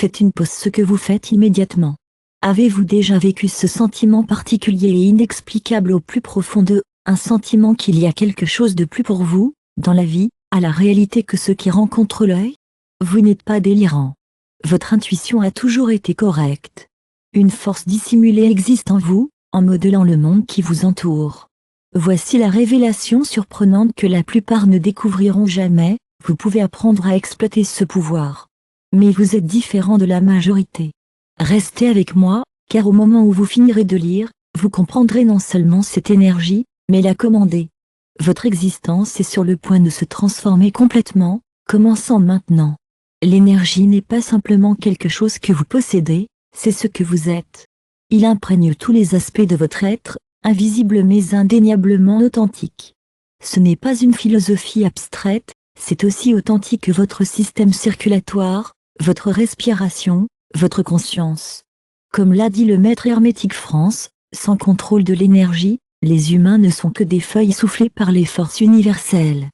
Faites une pause ce que vous faites immédiatement. Avez-vous déjà vécu ce sentiment particulier et inexplicable au plus profond d'eux, un sentiment qu'il y a quelque chose de plus pour vous, dans la vie, à la réalité que ce qui rencontre l'œil? Vous n'êtes pas délirant. Votre intuition a toujours été correcte. Une force dissimulée existe en vous, en modelant le monde qui vous entoure. Voici la révélation surprenante que la plupart ne découvriront jamais, vous pouvez apprendre à exploiter ce pouvoir. Mais vous êtes différent de la majorité. Restez avec moi, car au moment où vous finirez de lire, vous comprendrez non seulement cette énergie, mais la commander. Votre existence est sur le point de se transformer complètement, commençant maintenant. L'énergie n'est pas simplement quelque chose que vous possédez, c'est ce que vous êtes. Il imprègne tous les aspects de votre être, invisible mais indéniablement authentique. Ce n'est pas une philosophie abstraite, c'est aussi authentique que votre système circulatoire, votre respiration, votre conscience. Comme l'a dit le maître hermétique France, sans contrôle de l'énergie, les humains ne sont que des feuilles soufflées par les forces universelles.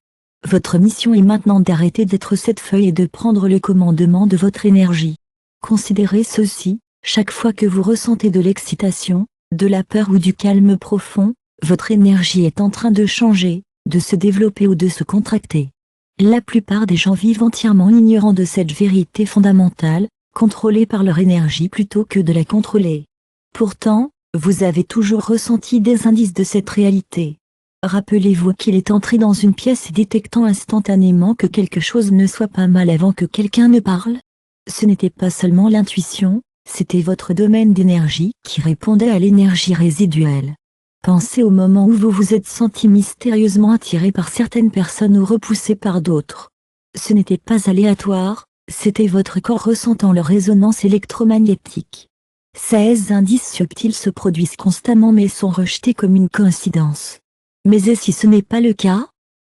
Votre mission est maintenant d'arrêter d'être cette feuille et de prendre le commandement de votre énergie. Considérez ceci, chaque fois que vous ressentez de l'excitation, de la peur ou du calme profond, votre énergie est en train de changer, de se développer ou de se contracter. La plupart des gens vivent entièrement ignorants de cette vérité fondamentale, contrôlés par leur énergie plutôt que de la contrôler. Pourtant, vous avez toujours ressenti des indices de cette réalité. Rappelez-vous qu'il est entré dans une pièce détectant instantanément que quelque chose ne soit pas mal avant que quelqu'un ne parle. Ce n'était pas seulement l'intuition, c'était votre domaine d'énergie qui répondait à l'énergie résiduelle. Pensez au moment où vous vous êtes senti mystérieusement attiré par certaines personnes ou repoussé par d'autres. Ce n'était pas aléatoire, c'était votre corps ressentant leur résonance électromagnétique. 16 indices subtils se produisent constamment mais sont rejetés comme une coïncidence. Mais et si ce n'est pas le cas?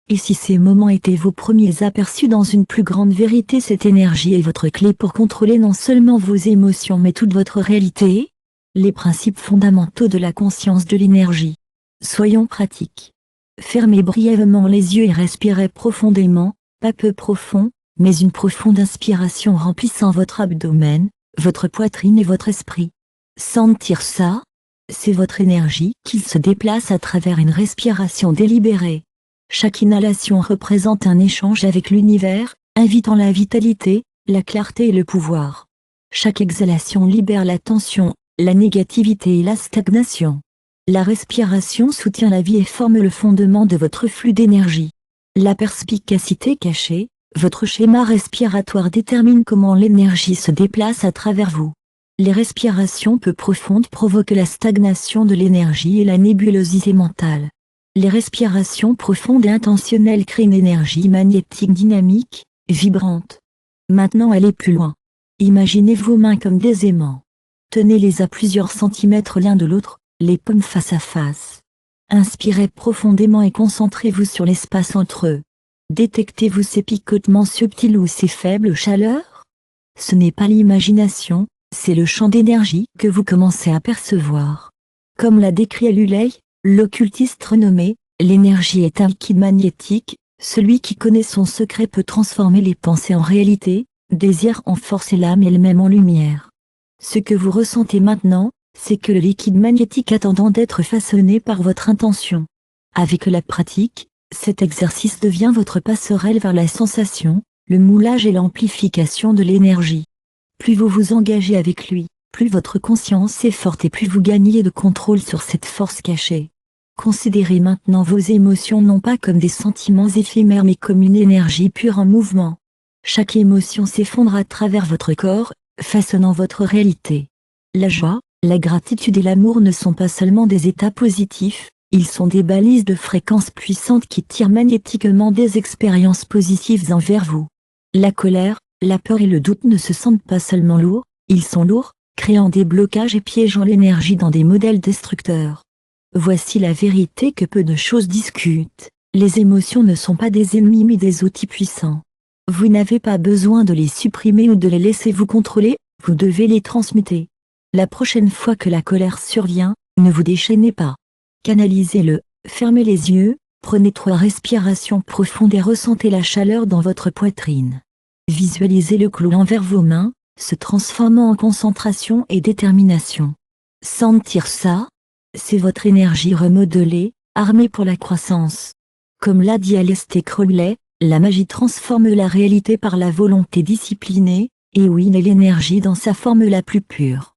Et si ces moments étaient vos premiers aperçus dans une plus grande vérité? Cette énergie est votre clé pour contrôler non seulement vos émotions mais toute votre réalité? Les principes fondamentaux de la conscience de l'énergie. Soyons pratiques. Fermez brièvement les yeux et respirez profondément, pas peu profond, mais une profonde inspiration remplissant votre abdomen, votre poitrine et votre esprit. Sentir ça? C'est votre énergie qui se déplace à travers une respiration délibérée. Chaque inhalation représente un échange avec l'univers, invitant la vitalité, la clarté et le pouvoir. Chaque exhalation libère la tension, la négativité et la stagnation. La respiration soutient la vie et forme le fondement de votre flux d'énergie. La perspicacité cachée, votre schéma respiratoire détermine comment l'énergie se déplace à travers vous. Les respirations peu profondes provoquent la stagnation de l'énergie et la nébulosité mentale. Les respirations profondes et intentionnelles créent une énergie magnétique dynamique, vibrante. Maintenant allez plus loin. Imaginez vos mains comme des aimants. Tenez-les à plusieurs centimètres l'un de l'autre, les paumes face à face. Inspirez profondément et concentrez-vous sur l'espace entre eux. Détectez-vous ces picotements subtils ou ces faibles chaleurs? Ce n'est pas l'imagination, c'est le champ d'énergie que vous commencez à percevoir. Comme l'a décrit Luley, l'occultiste renommé, l'énergie est un liquide magnétique, celui qui connaît son secret peut transformer les pensées en réalité, désir en force et l'âme elle-même en lumière. Ce que vous ressentez maintenant, c'est que le liquide magnétique attendant d'être façonné par votre intention. Avec la pratique, cet exercice devient votre passerelle vers la sensation, le moulage et l'amplification de l'énergie. Plus vous vous engagez avec lui, plus votre conscience est forte et plus vous gagnez de contrôle sur cette force cachée. Considérez maintenant vos émotions non pas comme des sentiments éphémères mais comme une énergie pure en mouvement. Chaque émotion s'effondre à travers votre corps, façonnant votre réalité. La joie, la gratitude et l'amour ne sont pas seulement des états positifs, ils sont des balises de fréquences puissantes qui tirent magnétiquement des expériences positives envers vous. La colère, la peur et le doute ne se sentent pas seulement lourds, ils sont lourds, créant des blocages et piégeant l'énergie dans des modèles destructeurs. Voici la vérité que peu de choses discutent. Les émotions ne sont pas des ennemis mais des outils puissants. Vous n'avez pas besoin de les supprimer ou de les laisser vous contrôler, vous devez les transmuter. La prochaine fois que la colère survient, ne vous déchaînez pas. Canalisez-le, fermez les yeux, prenez 3 respirations profondes et ressentez la chaleur dans votre poitrine. Visualisez le clou envers vos mains, se transformant en concentration et détermination. Sentir ça, c'est votre énergie remodelée, armée pour la croissance. Comme l'a dit Aleister Crowley, la magie transforme la réalité par la volonté disciplinée, et Win est l'énergie dans sa forme la plus pure.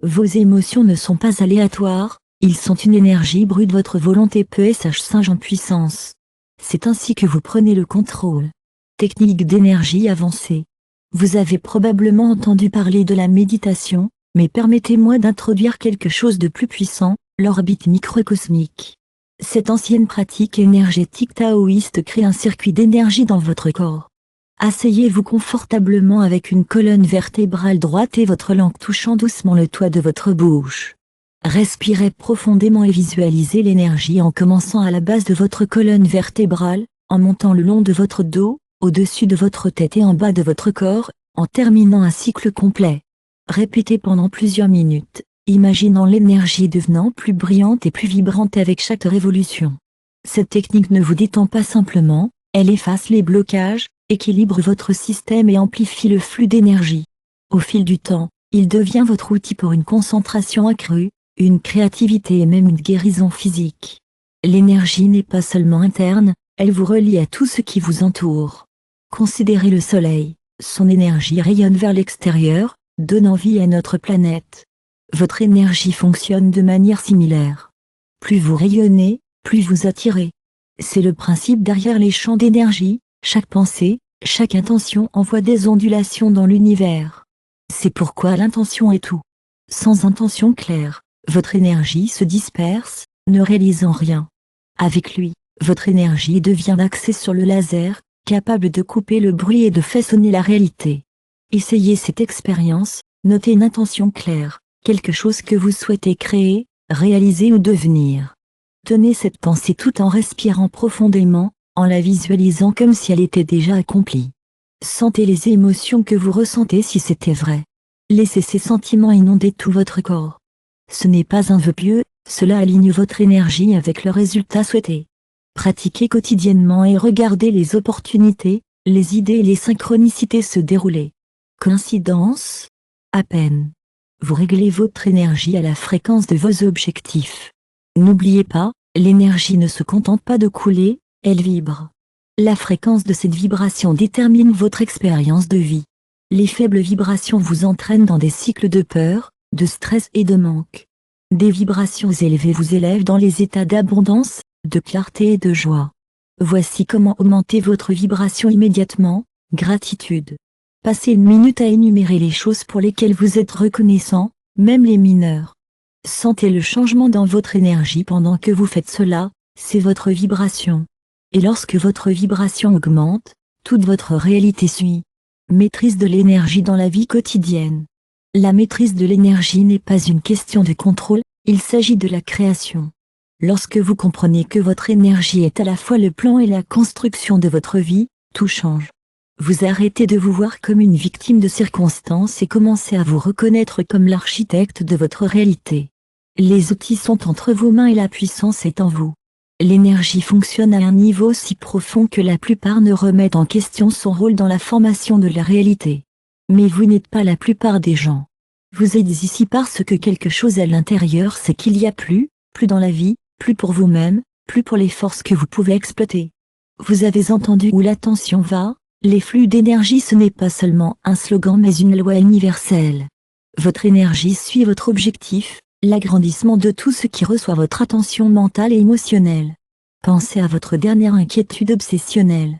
Vos émotions ne sont pas aléatoires, ils sont une énergie brute, votre volonté PSH singe en puissance. C'est ainsi que vous prenez le contrôle. Technique d'énergie avancée. Vous avez probablement entendu parler de la méditation, mais permettez-moi d'introduire quelque chose de plus puissant, l'orbite microcosmique. Cette ancienne pratique énergétique taoïste crée un circuit d'énergie dans votre corps. Asseyez-vous confortablement avec une colonne vertébrale droite et votre langue touchant doucement le toit de votre bouche. Respirez profondément et visualisez l'énergie en commençant à la base de votre colonne vertébrale, en montant le long de votre dos, au-dessus de votre tête et en bas de votre corps, en terminant un cycle complet. Répétez pendant plusieurs minutes, imaginant l'énergie devenant plus brillante et plus vibrante avec chaque révolution. Cette technique ne vous détend pas simplement, elle efface les blocages, équilibre votre système et amplifie le flux d'énergie. Au fil du temps, il devient votre outil pour une concentration accrue, une créativité et même une guérison physique. L'énergie n'est pas seulement interne, elle vous relie à tout ce qui vous entoure. Considérez le soleil, son énergie rayonne vers l'extérieur, donnant vie à notre planète. Votre énergie fonctionne de manière similaire. Plus vous rayonnez, plus vous attirez. C'est le principe derrière les champs d'énergie, chaque pensée, chaque intention envoie des ondulations dans l'univers. C'est pourquoi l'intention est tout. Sans intention claire, votre énergie se disperse, ne réalisant rien. Avec lui, votre énergie devient axée sur le laser, capable de couper le bruit et de façonner la réalité. Essayez cette expérience, notez une intention claire, quelque chose que vous souhaitez créer, réaliser ou devenir. Tenez cette pensée tout en respirant profondément, en la visualisant comme si elle était déjà accomplie. Sentez les émotions que vous ressentez si c'était vrai. Laissez ces sentiments inonder tout votre corps. Ce n'est pas un vœu pieux, cela aligne votre énergie avec le résultat souhaité. Pratiquez quotidiennement et regardez les opportunités, les idées et les synchronicités se dérouler. Coïncidence? À peine. Vous réglez votre énergie à la fréquence de vos objectifs. N'oubliez pas, l'énergie ne se contente pas de couler, elle vibre. La fréquence de cette vibration détermine votre expérience de vie. Les faibles vibrations vous entraînent dans des cycles de peur, de stress et de manque. Des vibrations élevées vous élèvent dans les états d'abondance, de clarté et de joie. Voici comment augmenter votre vibration immédiatement. Gratitude. Passez une minute à énumérer les choses pour lesquelles vous êtes reconnaissant, même les mineures. Sentez le changement dans votre énergie pendant que vous faites cela, c'est votre vibration. Et lorsque votre vibration augmente, toute votre réalité suit. Maîtrise de l'énergie dans la vie quotidienne. La maîtrise de l'énergie n'est pas une question de contrôle, il s'agit de la création. Lorsque vous comprenez que votre énergie est à la fois le plan et la construction de votre vie, tout change. Vous arrêtez de vous voir comme une victime de circonstances et commencez à vous reconnaître comme l'architecte de votre réalité. Les outils sont entre vos mains et la puissance est en vous. L'énergie fonctionne à un niveau si profond que la plupart ne remettent en question son rôle dans la formation de la réalité. Mais vous n'êtes pas la plupart des gens. Vous êtes ici parce que quelque chose à l'intérieur c'est qu'il y a plus dans la vie, plus pour vous-même, plus pour les forces que vous pouvez exploiter. Vous avez entendu où l'attention va, les flux d'énergie ce n'est pas seulement un slogan mais une loi universelle. Votre énergie suit votre objectif, l'agrandissement de tout ce qui reçoit votre attention mentale et émotionnelle. Pensez à votre dernière inquiétude obsessionnelle.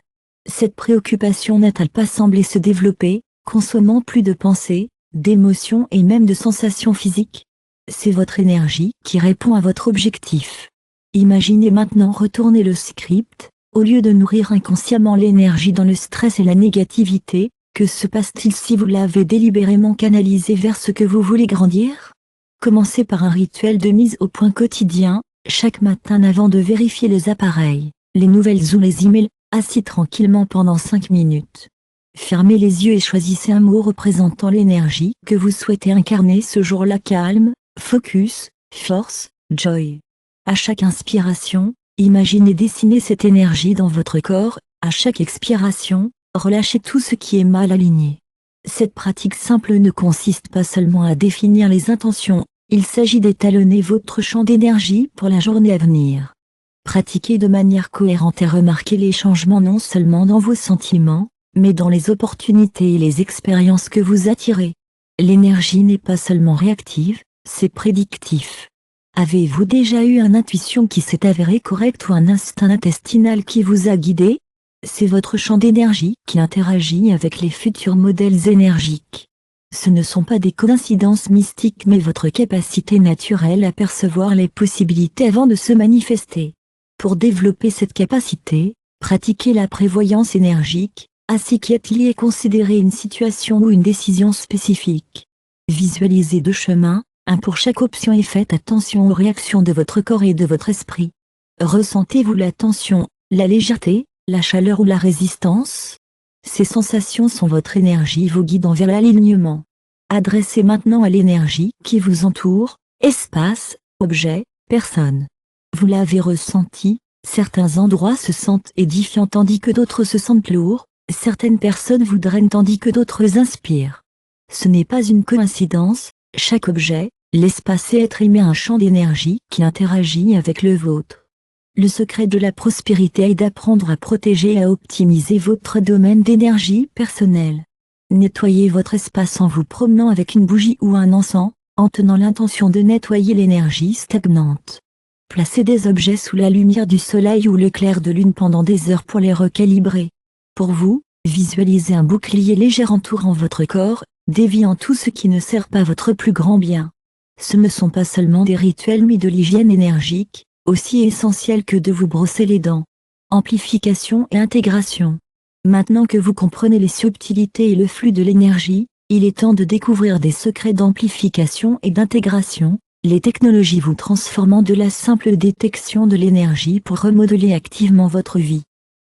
Cette préoccupation n'a-t-elle pas semblé se développer, consommant plus de pensées, d'émotions et même de sensations physiques? C'est votre énergie qui répond à votre objectif. Imaginez maintenant retourner le script, au lieu de nourrir inconsciemment l'énergie dans le stress et la négativité, que se passe-t-il si vous l'avez délibérément canalisé vers ce que vous voulez grandir? Commencez par un rituel de mise au point quotidien, chaque matin avant de vérifier les appareils, les nouvelles ou les emails, assis tranquillement pendant 5 minutes. Fermez les yeux et choisissez un mot représentant l'énergie que vous souhaitez incarner ce jour-là: calme, focus, force, joy. À chaque inspiration, imaginez dessiner cette énergie dans votre corps, à chaque expiration, relâchez tout ce qui est mal aligné. Cette pratique simple ne consiste pas seulement à définir les intentions, il s'agit d'étalonner votre champ d'énergie pour la journée à venir. Pratiquez de manière cohérente et remarquez les changements non seulement dans vos sentiments, mais dans les opportunités et les expériences que vous attirez. L'énergie n'est pas seulement réactive, c'est prédictif. Avez-vous déjà eu une intuition qui s'est avérée correcte ou un instinct intestinal qui vous a guidé? C'est votre champ d'énergie qui interagit avec les futurs modèles énergiques. Ce ne sont pas des coïncidences mystiques mais votre capacité naturelle à percevoir les possibilités avant de se manifester. Pour développer cette capacité, pratiquez la prévoyance énergique, ainsi qu'être lié et considérer une situation ou une décision spécifique. Visualisez deux chemins, un pour chaque option et faites attention aux réactions de votre corps et de votre esprit. Ressentez-vous la tension, la légèreté, la chaleur ou la résistance? Ces sensations sont votre énergie vous guidant vers l'alignement. Adressez maintenant à l'énergie qui vous entoure, espace, objet, personne. Vous l'avez ressenti, certains endroits se sentent édifiants tandis que d'autres se sentent lourds, certaines personnes vous drainent tandis que d'autres inspirent. Ce n'est pas une coïncidence, chaque objet, l'espace et être émet un champ d'énergie qui interagit avec le vôtre. Le secret de la prospérité est d'apprendre à protéger et à optimiser votre domaine d'énergie personnelle. Nettoyez votre espace en vous promenant avec une bougie ou un encens, en tenant l'intention de nettoyer l'énergie stagnante. Placez des objets sous la lumière du soleil ou le clair de lune pendant des heures pour les recalibrer. Pour vous, visualisez un bouclier léger entourant votre corps, déviant tout ce qui ne sert pas votre plus grand bien. Ce ne sont pas seulement des rituels mais de l'hygiène énergique, aussi essentiel que de vous brosser les dents. Amplification et intégration. Maintenant que vous comprenez les subtilités et le flux de l'énergie, il est temps de découvrir des secrets d'amplification et d'intégration, les technologies vous transformant de la simple détection de l'énergie pour remodeler activement votre vie.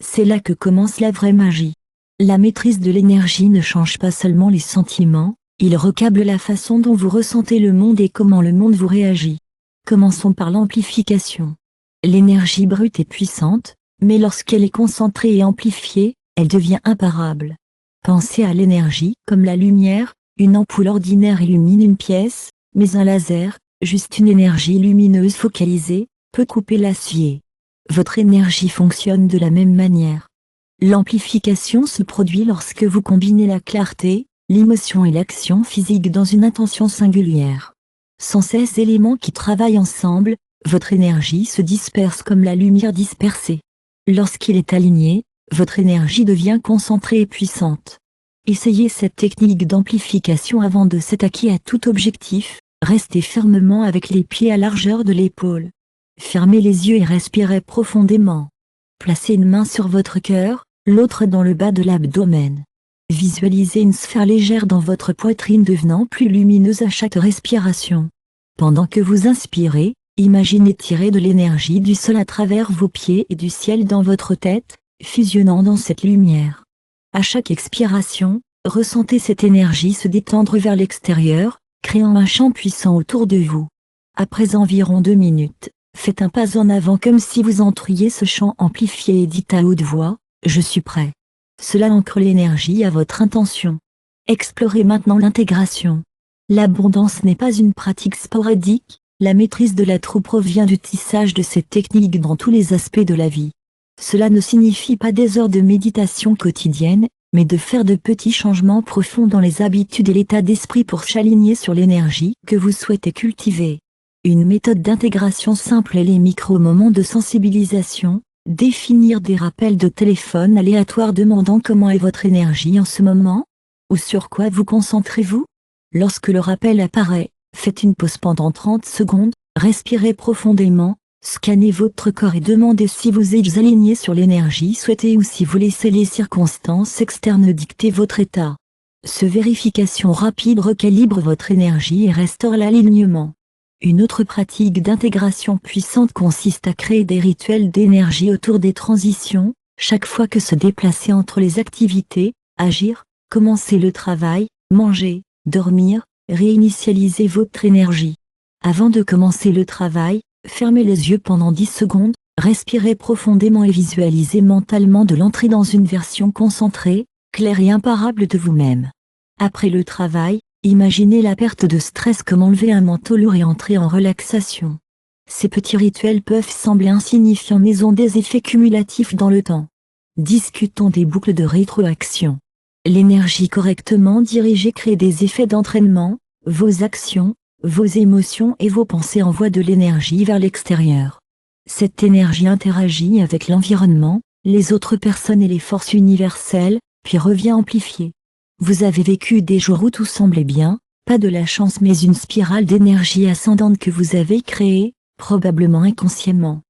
C'est là que commence la vraie magie. La maîtrise de l'énergie ne change pas seulement les sentiments, il recable la façon dont vous ressentez le monde et comment le monde vous réagit. Commençons par l'amplification. L'énergie brute est puissante, mais lorsqu'elle est concentrée et amplifiée, elle devient imparable. Pensez à l'énergie comme la lumière, une ampoule ordinaire illumine une pièce, mais un laser, juste une énergie lumineuse focalisée, peut couper l'acier. Votre énergie fonctionne de la même manière. L'amplification se produit lorsque vous combinez la clarté, l'émotion et l'action physique dans une intention singulière. Sans ces éléments qui travaillent ensemble, votre énergie se disperse comme la lumière dispersée. Lorsqu'il est aligné, votre énergie devient concentrée et puissante. Essayez cette technique d'amplification avant de s'attaquer à tout objectif, restez fermement avec les pieds à largeur de l'épaule. Fermez les yeux et respirez profondément. Placez une main sur votre cœur, l'autre dans le bas de l'abdomen. Visualisez une sphère légère dans votre poitrine devenant plus lumineuse à chaque respiration. Pendant que vous inspirez, imaginez tirer de l'énergie du sol à travers vos pieds et du ciel dans votre tête, fusionnant dans cette lumière. À chaque expiration, ressentez cette énergie se détendre vers l'extérieur, créant un champ puissant autour de vous. Après environ 2 minutes, faites un pas en avant comme si vous entriez ce champ amplifié et dites à haute voix, « Je suis prêt ». Cela ancre l'énergie à votre intention. Explorez maintenant l'intégration. L'abondance n'est pas une pratique sporadique, la maîtrise de la troupe provient du tissage de cette technique dans tous les aspects de la vie. Cela ne signifie pas des heures de méditation quotidienne, mais de faire de petits changements profonds dans les habitudes et l'état d'esprit pour s'aligner sur l'énergie que vous souhaitez cultiver. Une méthode d'intégration simple est les micro-moments de sensibilisation, définir des rappels de téléphone aléatoires demandant comment est votre énergie en ce moment, ou sur quoi vous concentrez-vous. Lorsque le rappel apparaît, faites une pause pendant 30 secondes, respirez profondément, scannez votre corps et demandez si vous êtes aligné sur l'énergie souhaitée ou si vous laissez les circonstances externes dicter votre état. Ce vérification rapide recalibre votre énergie et restaure l'alignement. Une autre pratique d'intégration puissante consiste à créer des rituels d'énergie autour des transitions, chaque fois que se déplacer entre les activités, agir, commencer le travail, manger, dormir, réinitialiser votre énergie. Avant de commencer le travail, fermez les yeux pendant 10 secondes, respirez profondément et visualisez mentalement de l'entrée dans une version concentrée, claire et imparable de vous-même. Après le travail, imaginez la perte de stress comme enlever un manteau lourd et entrer en relaxation. Ces petits rituels peuvent sembler insignifiants mais ont des effets cumulatifs dans le temps. Discutons des boucles de rétroaction. L'énergie correctement dirigée crée des effets d'entraînement, vos actions, vos émotions et vos pensées envoient de l'énergie vers l'extérieur. Cette énergie interagit avec l'environnement, les autres personnes et les forces universelles, puis revient amplifiée. Vous avez vécu des jours où tout semblait bien, pas de la chance mais une spirale d'énergie ascendante que vous avez créée, probablement inconsciemment.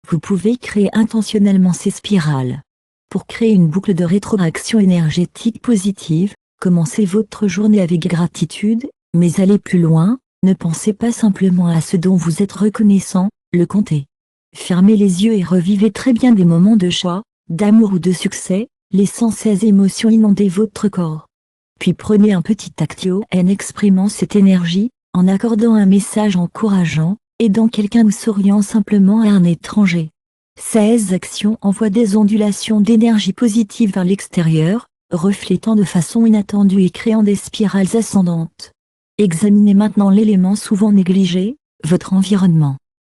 Vous pouvez créer intentionnellement ces spirales. Pour créer une boucle de rétroaction énergétique positive, commencez votre journée avec gratitude, mais allez plus loin, ne pensez pas simplement à ce dont vous êtes reconnaissant, le comptez. Fermez les yeux et revivez très bien des moments de joie, d'amour ou de succès, laissant ces émotions inonder votre corps. Puis prenez un petit acte en exprimant cette énergie, en accordant un message encourageant, aidant quelqu'un ou souriant simplement à un étranger. Ces actions envoient des ondulations d'énergie positive vers l'extérieur, reflétant de façon inattendue et créant des spirales ascendantes. Examinez maintenant l'élément souvent négligé, votre environnement.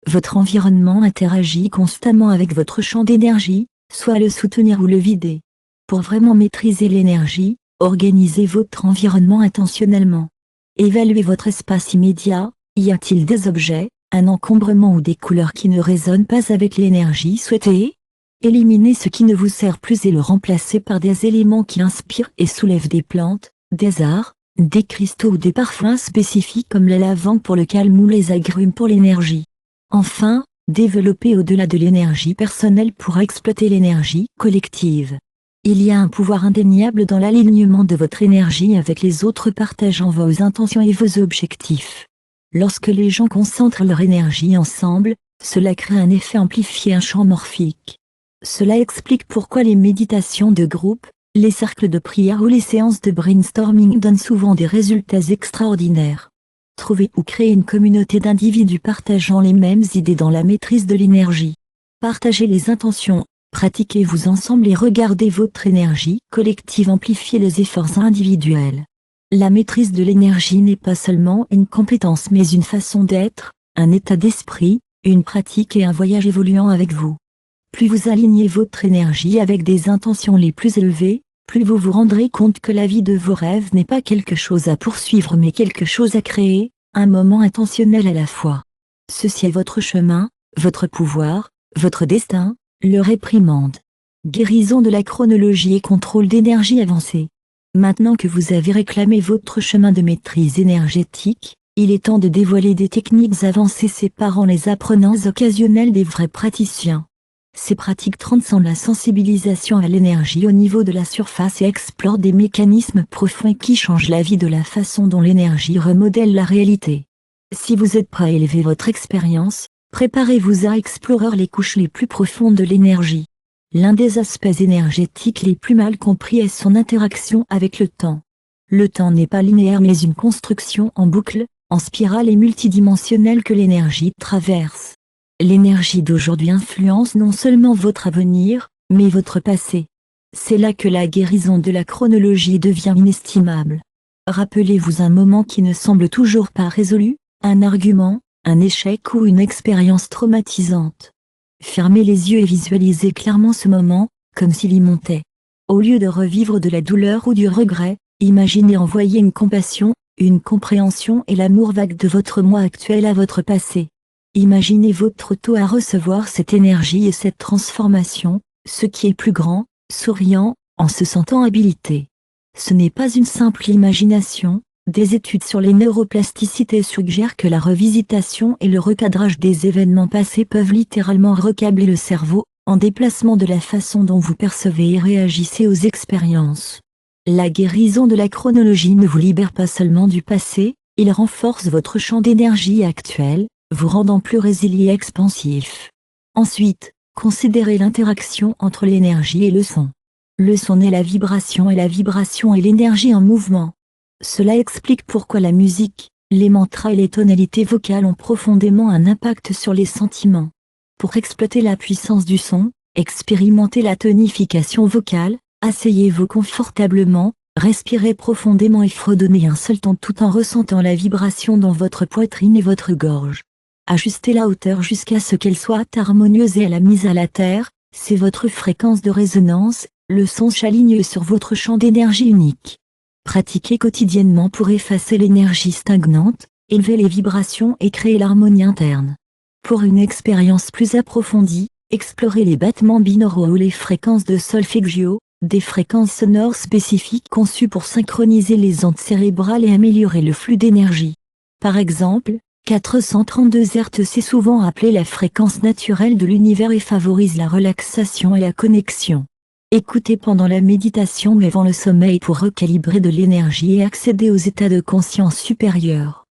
Votre environnement interagit constamment avec votre champ d'énergie, soit le soutenir ou le vider. Pour vraiment maîtriser l'énergie, organisez votre environnement intentionnellement. Évaluez votre espace immédiat, y a-t-il des objets, un encombrement ou des couleurs qui ne résonnent pas avec l'énergie souhaitée? Éliminez ce qui ne vous sert plus et le remplacez par des éléments qui inspirent et soulèvent des plantes, des arts, des cristaux ou des parfums spécifiques comme la lavande pour le calme ou les agrumes pour l'énergie. Enfin, développez au-delà de l'énergie personnelle pour exploiter l'énergie collective. Il y a un pouvoir indéniable dans l'alignement de votre énergie avec les autres partageant vos intentions et vos objectifs. Lorsque les gens concentrent leur énergie ensemble, cela crée un effet amplifié, un champ morphique. Cela explique pourquoi les méditations de groupe, les cercles de prière ou les séances de brainstorming donnent souvent des résultats extraordinaires. Trouvez ou créez une communauté d'individus partageant les mêmes idées dans la maîtrise de l'énergie. Partagez les intentions, pratiquez-vous ensemble et regardez votre énergie collective amplifier les efforts individuels. La maîtrise de l'énergie n'est pas seulement une compétence mais une façon d'être, un état d'esprit, une pratique et un voyage évoluant avec vous. Plus vous alignez votre énergie avec des intentions les plus élevées, plus vous vous rendrez compte que la vie de vos rêves n'est pas quelque chose à poursuivre mais quelque chose à créer, un moment intentionnel à la fois. Ceci est votre chemin, votre pouvoir, votre destin, le réprimande. Guérison de la chronologie et contrôle d'énergie avancée. Maintenant que vous avez réclamé votre chemin de maîtrise énergétique, il est temps de dévoiler des techniques avancées séparant les apprenants occasionnels des vrais praticiens. Ces pratiques transcendent la sensibilisation à l'énergie au niveau de la surface et explorent des mécanismes profonds qui changent la vie de la façon dont l'énergie remodèle la réalité. Si vous êtes prêt à élever votre expérience, préparez-vous à explorer les couches les plus profondes de l'énergie. L'un des aspects énergétiques les plus mal compris est son interaction avec le temps. Le temps n'est pas linéaire mais une construction en boucle, en spirale et multidimensionnelle que l'énergie traverse. L'énergie d'aujourd'hui influence non seulement votre avenir, mais votre passé. C'est là que la guérison de la chronologie devient inestimable. Rappelez-vous un moment qui ne semble toujours pas résolu, un argument, un échec ou une expérience traumatisante. Fermez les yeux et visualisez clairement ce moment, comme s'il y montait. Au lieu de revivre de la douleur ou du regret, imaginez envoyer une compassion, une compréhension et l'amour vague de votre moi actuel à votre passé. Imaginez votre taux à recevoir cette énergie et cette transformation, ce qui est plus grand, souriant, en se sentant habilité. Ce n'est pas une simple imagination, des études sur les neuroplasticités suggèrent que la revisitation et le recadrage des événements passés peuvent littéralement recabler le cerveau, en déplacement de la façon dont vous percevez et réagissez aux expériences. La guérison de la chronologie ne vous libère pas seulement du passé, il renforce votre champ d'énergie actuel, vous rendant plus résilient et expansif. Ensuite, considérez l'interaction entre l'énergie et le son. Le son est la vibration et la vibration est l'énergie en mouvement. Cela explique pourquoi la musique, les mantras et les tonalités vocales ont profondément un impact sur les sentiments. Pour exploiter la puissance du son, expérimentez la tonification vocale, asseyez-vous confortablement, Respirez profondément et fredonnez un seul ton tout en ressentant la vibration dans votre poitrine et votre gorge. Ajustez la hauteur jusqu'à ce qu'elle soit harmonieuse et à la mise à la terre, c'est votre fréquence de résonance, le son s'aligne sur votre champ d'énergie unique. Pratiquez quotidiennement pour effacer l'énergie stagnante, élever les vibrations et créer l'harmonie interne. Pour une expérience plus approfondie, explorez les battements binauraux ou les fréquences de solfeggio, des fréquences sonores spécifiques conçues pour synchroniser les ondes cérébrales et améliorer le flux d'énergie. Par exemple, 432 Hz c'est souvent appelé la fréquence naturelle de l'univers et favorise la relaxation et la connexion. Écoutez pendant la méditation mais avant le sommeil pour recalibrer de l'énergie et accéder aux états de conscience supérieurs.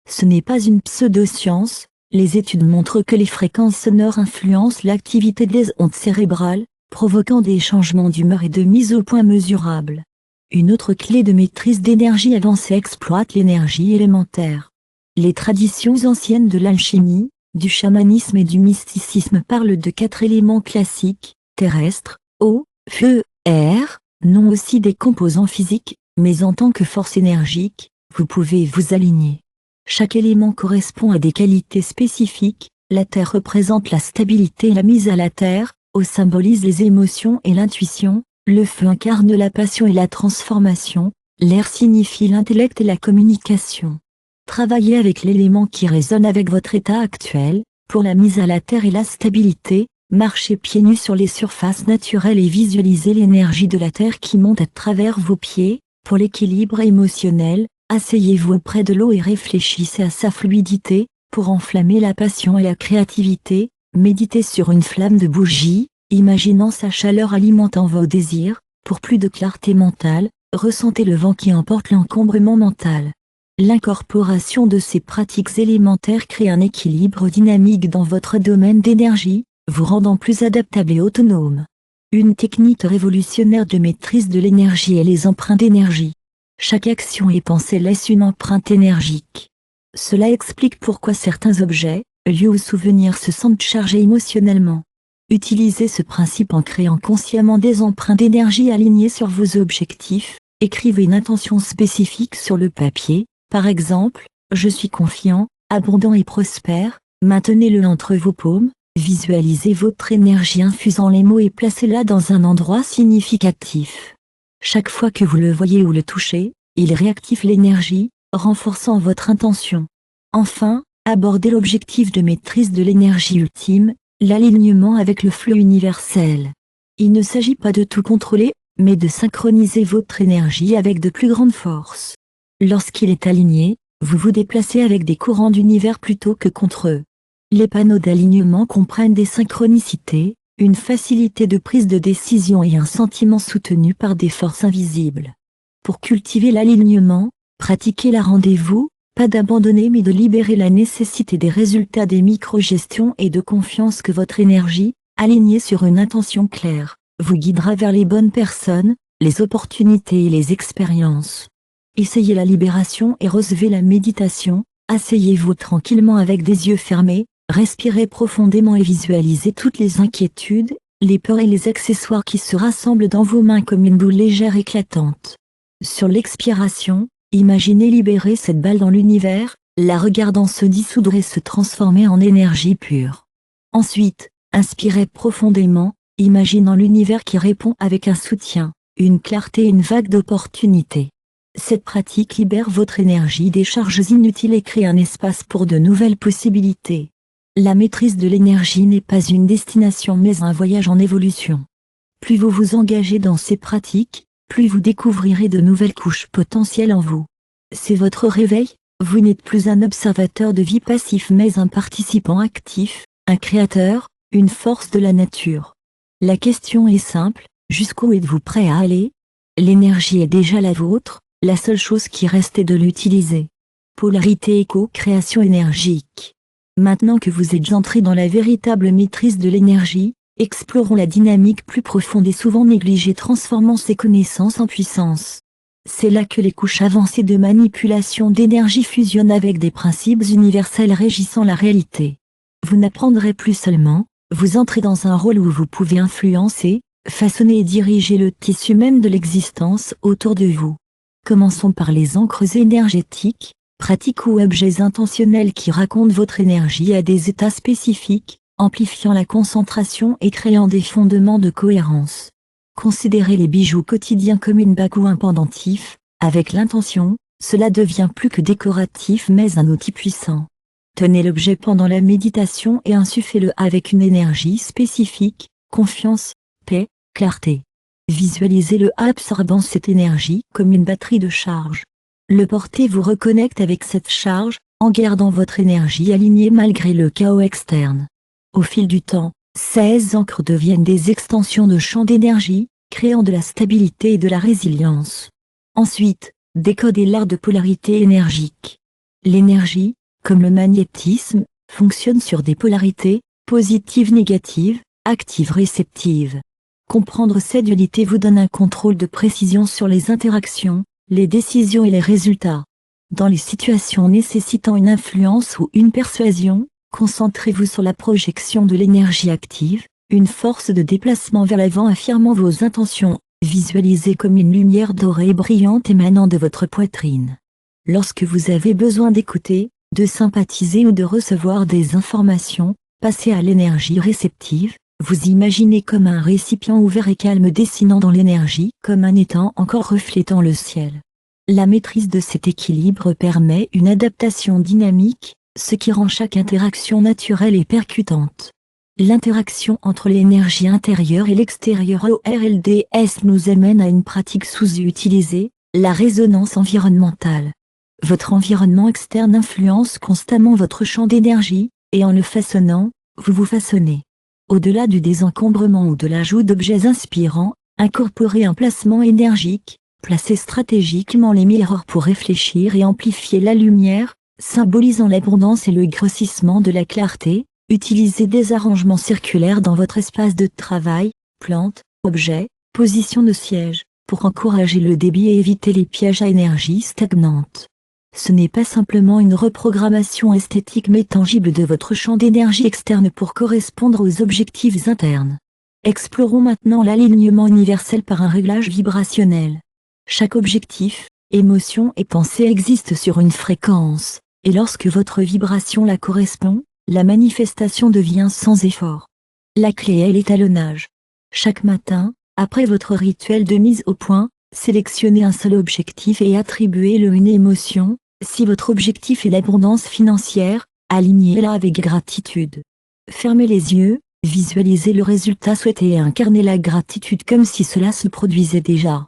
Ce n'est pas une pseudo-science, les études montrent que les fréquences sonores influencent l'activité des ondes cérébrales, provoquant des changements d'humeur et de mise au point mesurables. Une autre clé de maîtrise d'énergie avancée exploite l'énergie élémentaire. Les traditions anciennes de l'alchimie, du chamanisme et du mysticisme parlent de 4 éléments classiques, terrestres, eau, feu, air, non aussi des composants physiques, mais en tant que force énergique, vous pouvez vous aligner. Chaque élément correspond à des qualités spécifiques, la terre représente la stabilité et la mise à la terre, eau symbolise les émotions et l'intuition, le feu incarne la passion et la transformation, l'air signifie l'intellect et la communication. Travaillez avec l'élément qui résonne avec votre état actuel, pour la mise à la terre et la stabilité, marchez pieds nus sur les surfaces naturelles et visualisez l'énergie de la terre qui monte à travers vos pieds, pour l'équilibre émotionnel, asseyez-vous près de l'eau et réfléchissez à sa fluidité, pour enflammer la passion et la créativité, méditez sur une flamme de bougie, imaginant sa chaleur alimentant vos désirs, pour plus de clarté mentale, ressentez le vent qui emporte l'encombrement mental. L'incorporation de ces pratiques élémentaires crée un équilibre dynamique dans votre domaine d'énergie, vous rendant plus adaptable et autonome. Une technique révolutionnaire de maîtrise de l'énergie est les empreintes d'énergie. Chaque action et pensée laisse une empreinte énergique. Cela explique pourquoi certains objets, lieux ou souvenirs se sentent chargés émotionnellement. Utilisez ce principe en créant consciemment des empreintes d'énergie alignées sur vos objectifs. Écrivez une intention spécifique sur le papier, par exemple, je suis confiant, abondant et prospère, maintenez-le entre vos paumes, visualisez votre énergie infusant les mots et placez-la dans un endroit significatif. Chaque fois que vous le voyez ou le touchez, il réactive l'énergie, renforçant votre intention. Enfin, abordez l'objectif de maîtrise de l'énergie ultime, l'alignement avec le flux universel. Il ne s'agit pas de tout contrôler, mais de synchroniser votre énergie avec de plus grandes forces. Lorsqu'il est aligné, vous vous déplacez avec des courants d'univers plutôt que contre eux. Les panneaux d'alignement comprennent des synchronicités, une facilité de prise de décision et un sentiment soutenu par des forces invisibles. Pour cultiver l'alignement, pratiquez la rendez-vous, pas d'abandonner mais de libérer la nécessité des résultats des micro-gestions et de confiance que votre énergie, alignée sur une intention claire, vous guidera vers les bonnes personnes, les opportunités et les expériences. Essayez la libération et recevez la méditation, asseyez-vous tranquillement avec des yeux fermés, respirez profondément et visualisez toutes les inquiétudes, les peurs et les accessoires qui se rassemblent dans vos mains comme une boule légère éclatante. Sur l'expiration, imaginez libérer cette balle dans l'univers, la regardant se dissoudre et se transformer en énergie pure. Ensuite, inspirez profondément, imaginant l'univers qui répond avec un soutien, une clarté et une vague d'opportunités. Cette pratique libère votre énergie des charges inutiles et crée un espace pour de nouvelles possibilités. La maîtrise de l'énergie n'est pas une destination mais un voyage en évolution. Plus vous vous engagez dans ces pratiques, plus vous découvrirez de nouvelles couches potentielles en vous. C'est votre réveil, vous n'êtes plus un observateur de vie passif mais un participant actif, un créateur, une force de la nature. La question est simple, jusqu'où êtes-vous prêt à aller? L'énergie est déjà la vôtre, la seule chose qui reste est de l'utiliser. Polarité éco-création énergique. Maintenant que vous êtes entré dans la véritable maîtrise de l'énergie, explorons la dynamique plus profonde et souvent négligée transformant ces connaissances en puissance. C'est là que les couches avancées de manipulation d'énergie fusionnent avec des principes universels régissant la réalité. Vous n'apprendrez plus seulement, vous entrez dans un rôle où vous pouvez influencer, façonner et diriger le tissu même de l'existence autour de vous. Commençons par les ancres énergétiques, pratiques ou objets intentionnels qui racontent votre énergie à des états spécifiques, amplifiant la concentration et créant des fondements de cohérence. Considérez les bijoux quotidiens comme une bague ou un pendentif, avec l'intention, cela devient plus que décoratif mais un outil puissant. Tenez l'objet pendant la méditation et insufflez-le avec une énergie spécifique, confiance, paix, clarté. Visualisez-le absorbant cette énergie comme une batterie de charge. Le porter vous reconnecte avec cette charge, en gardant votre énergie alignée malgré le chaos externe. Au fil du temps, ces ancres deviennent des extensions de champs d'énergie, créant de la stabilité et de la résilience. Ensuite, décodez l'art de polarité énergique. L'énergie, comme le magnétisme, fonctionne sur des polarités, positives-négatives, actives-réceptives. Comprendre cette dualité vous donne un contrôle de précision sur les interactions, les décisions et les résultats. Dans les situations nécessitant une influence ou une persuasion, concentrez-vous sur la projection de l'énergie active, une force de déplacement vers l'avant affirmant vos intentions, visualisez comme une lumière dorée et brillante émanant de votre poitrine. Lorsque vous avez besoin d'écouter, de sympathiser ou de recevoir des informations, passez à l'énergie réceptive, vous imaginez comme un récipient ouvert et calme dessinant dans l'énergie comme un étang encore reflétant le ciel. La maîtrise de cet équilibre permet une adaptation dynamique, ce qui rend chaque interaction naturelle et percutante. L'interaction entre l'énergie intérieure et l'extérieur ORLDS nous amène à une pratique sous-utilisée, la résonance environnementale. Votre environnement externe influence constamment votre champ d'énergie, et en le façonnant, vous vous façonnez. Au-delà du désencombrement ou de l'ajout d'objets inspirants, incorporez un placement énergique, placez stratégiquement les miroirs pour réfléchir et amplifier la lumière, symbolisant l'abondance et le grossissement de la clarté. Utilisez des arrangements circulaires dans votre espace de travail, plantes, objets, position de siège, pour encourager le débit et éviter les pièges à énergie stagnante. Ce n'est pas simplement une reprogrammation esthétique mais tangible de votre champ d'énergie externe pour correspondre aux objectifs internes. Explorons maintenant l'alignement universel par un réglage vibrationnel. Chaque objectif, émotion et pensée existe sur une fréquence, et lorsque votre vibration la correspond, la manifestation devient sans effort. La clé est l'étalonnage. Chaque matin, après votre rituel de mise au point, sélectionnez un seul objectif et attribuez-le une émotion. Si votre objectif est l'abondance financière, alignez-la avec gratitude. Fermez les yeux, visualisez le résultat souhaité et incarnez la gratitude comme si cela se produisait déjà.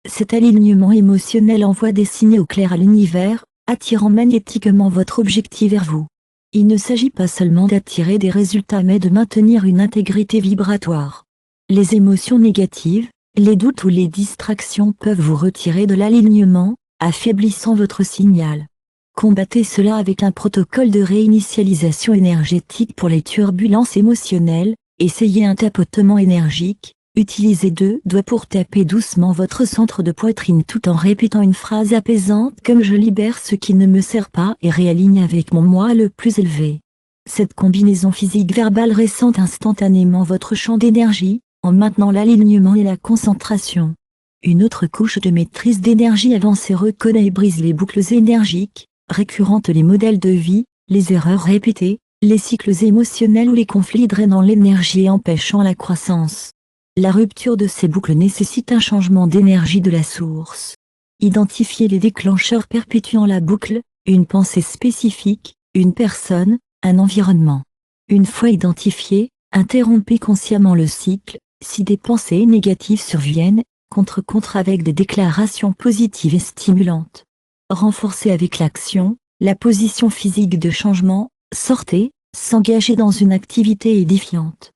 Cet alignement émotionnel envoie des signaux clairs à l'univers, attirant magnétiquement votre objectif vers vous. Il ne s'agit pas seulement d'attirer des résultats mais de maintenir une intégrité vibratoire. Les émotions négatives, les doutes ou les distractions peuvent vous retirer de l'alignement, affaiblissant votre signal. Combattez cela avec un protocole de réinitialisation énergétique pour les turbulences émotionnelles, essayez un tapotement énergique, utilisez 2 doigts pour taper doucement votre centre de poitrine tout en répétant une phrase apaisante comme je libère ce qui ne me sert pas et réaligne avec mon moi le plus élevé. Cette combinaison physique verbale ressent instantanément votre champ d'énergie, en maintenant l'alignement et la concentration. Une autre couche de maîtrise d'énergie avancée reconnaît et brise les boucles énergiques, récurrentes les modèles de vie, les erreurs répétées, les cycles émotionnels ou les conflits drainant l'énergie et empêchant la croissance. La rupture de ces boucles nécessite un changement d'énergie de la source. Identifiez les déclencheurs perpétuant la boucle, une pensée spécifique, une personne, un environnement. Une fois identifié, interrompez consciemment le cycle, si des pensées négatives surviennent, contre avec des déclarations positives et stimulantes. Renforcez avec l'action, la position physique de changement, sortez, s'engager dans une activité édifiante.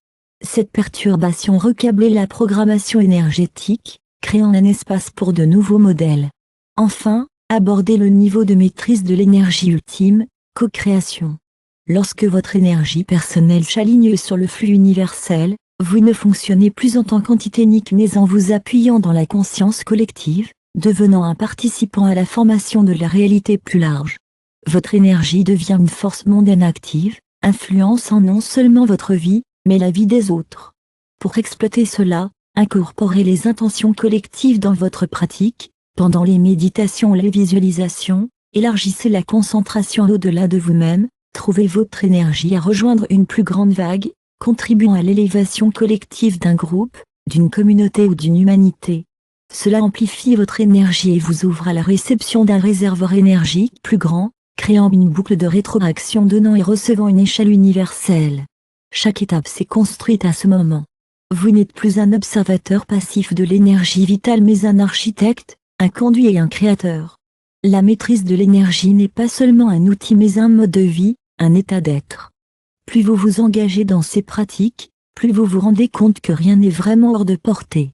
Cette perturbation recablait la programmation énergétique, créant un espace pour de nouveaux modèles. Enfin, abordez le niveau de maîtrise de l'énergie ultime, co-création. Lorsque votre énergie personnelle s'aligne sur le flux universel, vous ne fonctionnez plus en tant qu'entité unique mais en vous appuyant dans la conscience collective, devenant un participant à la formation de la réalité plus large. Votre énergie devient une force mondaine active, influençant non seulement votre vie, mais la vie des autres. Pour exploiter cela, incorporez les intentions collectives dans votre pratique, Pendant les méditations ou les visualisations, élargissez la concentration au-delà de vous-même, trouvez votre énergie à rejoindre une plus grande vague, contribuant à l'élévation collective d'un groupe, d'une communauté ou d'une humanité. Cela amplifie votre énergie et vous ouvre à la réception d'un réservoir énergique plus grand, créant une boucle de rétroaction donnant et recevant une échelle universelle. Chaque étape s'est construite à ce moment. Vous n'êtes plus un observateur passif de l'énergie vitale mais un architecte, un conduit et un créateur. La maîtrise de l'énergie n'est pas seulement un outil mais un mode de vie, un état d'être. Plus vous vous engagez dans ces pratiques, plus vous vous rendez compte que rien n'est vraiment hors de portée.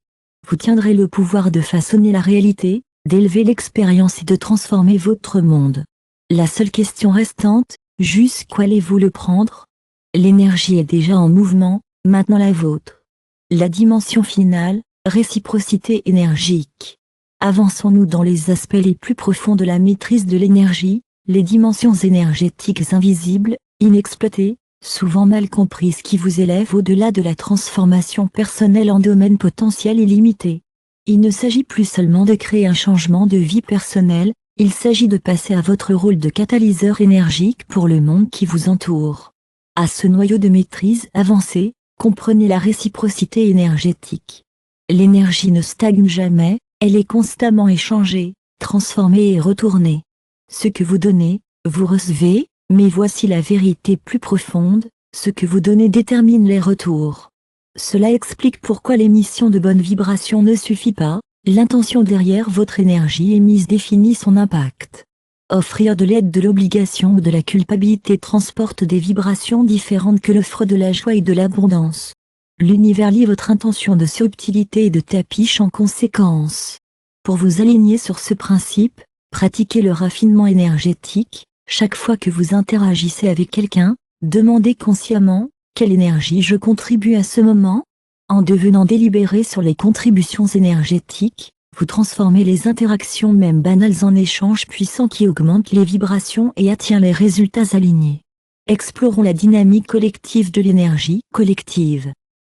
Vous tiendrez le pouvoir de façonner la réalité, d'élever l'expérience et de transformer votre monde. La seule question restante, jusqu'où allez-vous le prendre? L'énergie est déjà en mouvement, maintenant la vôtre. La dimension finale, réciprocité énergique. Avançons-nous dans les aspects les plus profonds de la maîtrise de l'énergie, les dimensions énergétiques invisibles, inexploitées, souvent mal comprises qui vous élèvent au-delà de la transformation personnelle en domaine potentiel illimité. Il ne s'agit plus seulement de créer un changement de vie personnelle, il s'agit de passer à votre rôle de catalyseur énergique pour le monde qui vous entoure. À ce noyau de maîtrise avancé, comprenez la réciprocité énergétique. L'énergie ne stagne jamais, elle est constamment échangée, transformée et retournée. Ce que vous donnez, vous recevez, mais voici la vérité plus profonde, ce que vous donnez détermine les retours. Cela explique pourquoi l'émission de bonnes vibrations ne suffit pas, l'intention derrière votre énergie émise définit son impact. Offrir de l'aide de l'obligation ou de la culpabilité transporte des vibrations différentes que l'offre de la joie et de l'abondance. L'univers lie votre intention de subtilité et de tapiche en conséquence. Pour vous aligner sur ce principe, pratiquez le raffinement énergétique. Chaque fois que vous interagissez avec quelqu'un, demandez consciemment « Quelle énergie je contribue à ce moment ?» En devenant délibéré sur les contributions énergétiques, vous transformez les interactions même banales en échanges puissants qui augmentent les vibrations et attirent les résultats alignés. Explorons la dynamique collective de l'énergie collective.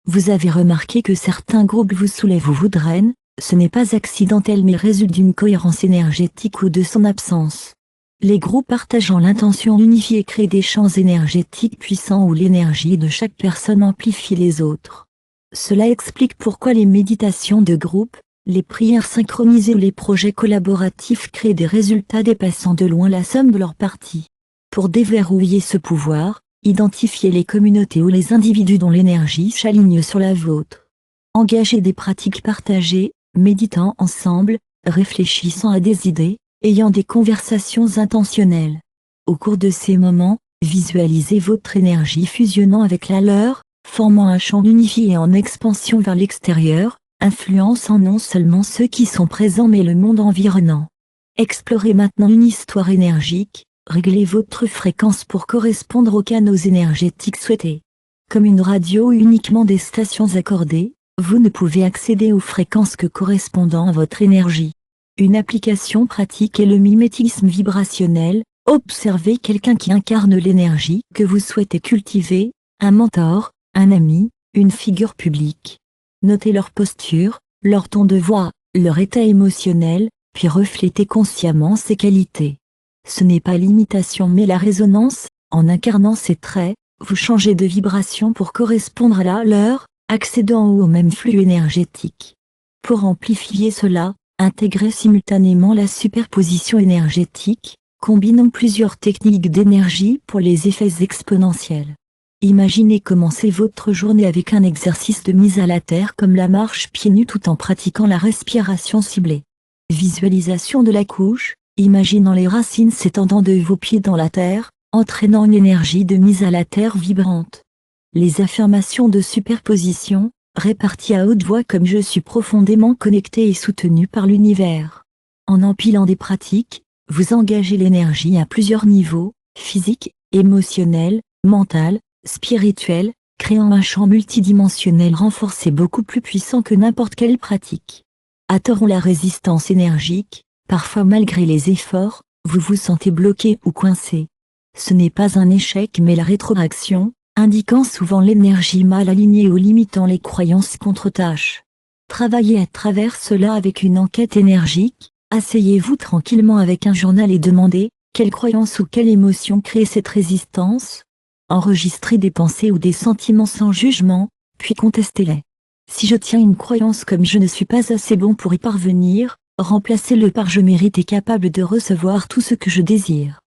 Vous avez remarqué que certains groupes vous soulèvent ou vous drainent, ce n'est pas accidentel mais résulte d'une cohérence énergétique ou de son absence. Les groupes partageant l'intention unifiée créent des champs énergétiques puissants où l'énergie de chaque personne amplifie les autres. Cela explique pourquoi les méditations de groupe, les prières synchronisées ou les projets collaboratifs créent des résultats dépassant de loin la somme de leurs parties. Pour déverrouiller ce pouvoir, identifiez les communautés ou les individus dont l'énergie s'aligne sur la vôtre. Engagez des pratiques partagées, méditant ensemble, réfléchissant à des idées, ayant des conversations intentionnelles. Au cours de ces moments, visualisez votre énergie fusionnant avec la leur, formant un champ unifié et en expansion vers l'extérieur, influençant non seulement ceux qui sont présents mais le monde environnant. Explorez maintenant une histoire énergique, réglez votre fréquence pour correspondre aux canaux énergétiques souhaités. Comme une radio ou uniquement des stations accordées, vous ne pouvez accéder aux fréquences que correspondant à votre énergie. Une application pratique est le mimétisme vibrationnel. Observez quelqu'un qui incarne l'énergie que vous souhaitez cultiver, un mentor, un ami, une figure publique. Notez leur posture, leur ton de voix, leur état émotionnel, puis reflétez consciemment ces qualités. Ce n'est pas l'imitation mais la résonance, en incarnant ces traits, vous changez de vibration pour correspondre à la leur, accédant au même flux énergétique. Pour amplifier cela, intégrez simultanément la superposition énergétique, combinant plusieurs techniques d'énergie pour les effets exponentiels. Imaginez commencer votre journée avec un exercice de mise à la terre comme la marche pieds nus tout en pratiquant la respiration ciblée. Visualisation de la couche, imaginant les racines s'étendant de vos pieds dans la terre, entraînant une énergie de mise à la terre vibrante. Les affirmations de superposition, réparties à haute voix comme je suis profondément connecté et soutenu par l'univers. En empilant des pratiques, vous engagez l'énergie à plusieurs niveaux, physique, émotionnel, mental, spirituel, créant un champ multidimensionnel renforcé beaucoup plus puissant que n'importe quelle pratique. Atteurons la résistance énergique, parfois malgré les efforts, vous vous sentez bloqué ou coincé. Ce n'est pas un échec mais la rétroaction, indiquant souvent l'énergie mal alignée ou limitant les croyances contre-tâches. Travaillez à travers cela avec une enquête énergique, Asseyez-vous tranquillement avec un journal et demandez, quelle croyance ou quelle émotion crée cette résistance? Enregistrez des pensées ou des sentiments sans jugement, puis contestez-les. Si je tiens une croyance comme je ne suis pas assez bon pour y parvenir, remplacez-le par je mérite et capable de recevoir tout ce que je désire.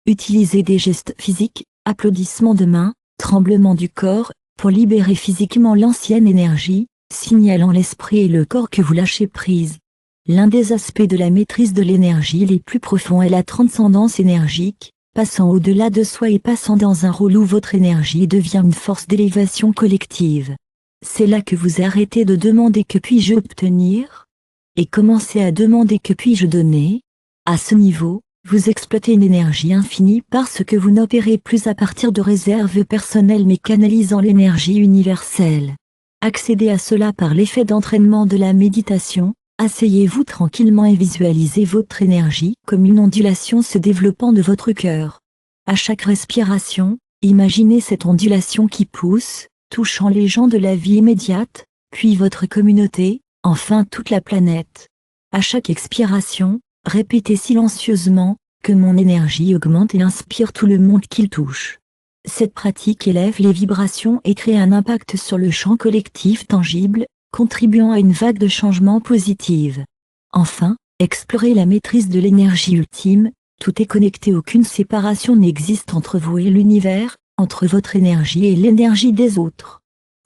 Utilisez des gestes physiques, applaudissements de mains, tremblements du corps, pour libérer physiquement l'ancienne énergie, signalant l'esprit et le corps que vous lâchez prise. L'un des aspects de la maîtrise de l'énergie les plus profonds est la transcendance énergique, passant au-delà de soi et passant dans un rôle où votre énergie devient une force d'élévation collective. C'est là que vous arrêtez de demander que puis-je obtenir et commencez à demander que puis-je donner. À ce niveau, vous exploitez une énergie infinie parce que vous n'opérez plus à partir de réserves personnelles mais canalisant l'énergie universelle. Accédez à cela par l'effet d'entraînement de la méditation. Asseyez-vous tranquillement et visualisez votre énergie comme une ondulation se développant de votre cœur. À chaque respiration, imaginez cette ondulation qui pousse, touchant les gens de la vie immédiate, puis votre communauté, enfin toute la planète. À chaque expiration, répétez silencieusement, que mon énergie augmente et inspire tout le monde qu'il touche. Cette pratique élève les vibrations et crée un impact sur le champ collectif tangible, contribuant à une vague de changements positive. Enfin, explorez la maîtrise de l'énergie ultime, tout est connecté, aucune séparation n'existe entre vous et l'univers, entre votre énergie et l'énergie des autres.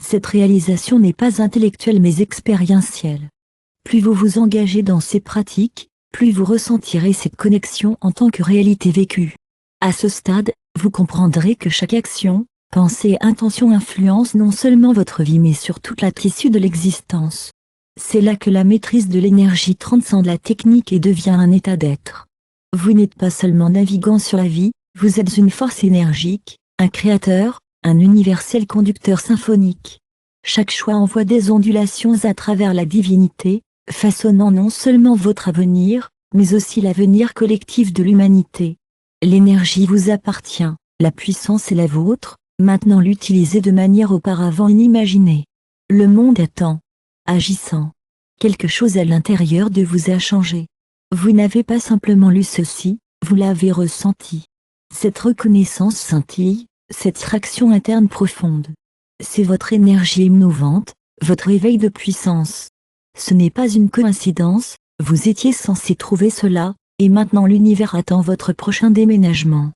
Cette réalisation n'est pas intellectuelle mais expérientielle. Plus vous vous engagez dans ces pratiques, plus vous ressentirez cette connexion en tant que réalité vécue. À ce stade, vous comprendrez que chaque action, pensée et intention influencent non seulement votre vie mais sur toute la tissu de l'existence. C'est là que la maîtrise de l'énergie transcende la technique et devient un état d'être. Vous n'êtes pas seulement navigant sur la vie, vous êtes une force énergique, un créateur, un universel conducteur symphonique. Chaque choix envoie des ondulations à travers la divinité, façonnant non seulement votre avenir, mais aussi l'avenir collectif de l'humanité. L'énergie vous appartient, la puissance est la vôtre, maintenant l'utilisez de manière auparavant inimaginée. Le monde attend. Agissant. Quelque chose à l'intérieur de vous a changé. Vous n'avez pas simplement lu ceci, vous l'avez ressenti. Cette reconnaissance scintille, cette traction interne profonde. C'est votre énergie innovante, votre éveil de puissance. Ce n'est pas une coïncidence, vous étiez censé trouver cela, et maintenant l'univers attend votre prochain déménagement.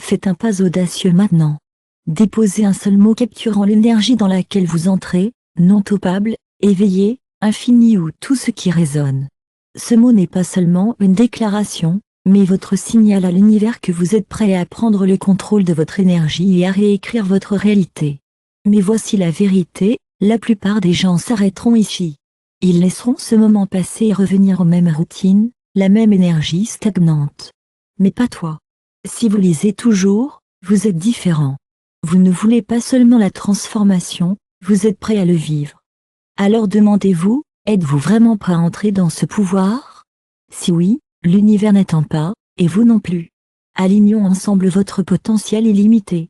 Faites un pas audacieux maintenant. Déposez un seul mot capturant l'énergie dans laquelle vous entrez, non topable, éveillé, infini ou tout ce qui résonne. Ce mot n'est pas seulement une déclaration, mais votre signal à l'univers que vous êtes prêt à prendre le contrôle de votre énergie et à réécrire votre réalité. Mais voici la vérité, la plupart des gens s'arrêteront ici. Ils laisseront ce moment passer et revenir aux mêmes routines, la même énergie stagnante. Mais pas toi. Si vous lisez toujours, vous êtes différent. Vous ne voulez pas seulement la transformation, vous êtes prêt à le vivre. Alors demandez-vous, êtes-vous vraiment prêt à entrer dans ce pouvoir? Si oui, l'univers n'attend pas, et vous non plus. Alignons ensemble votre potentiel illimité.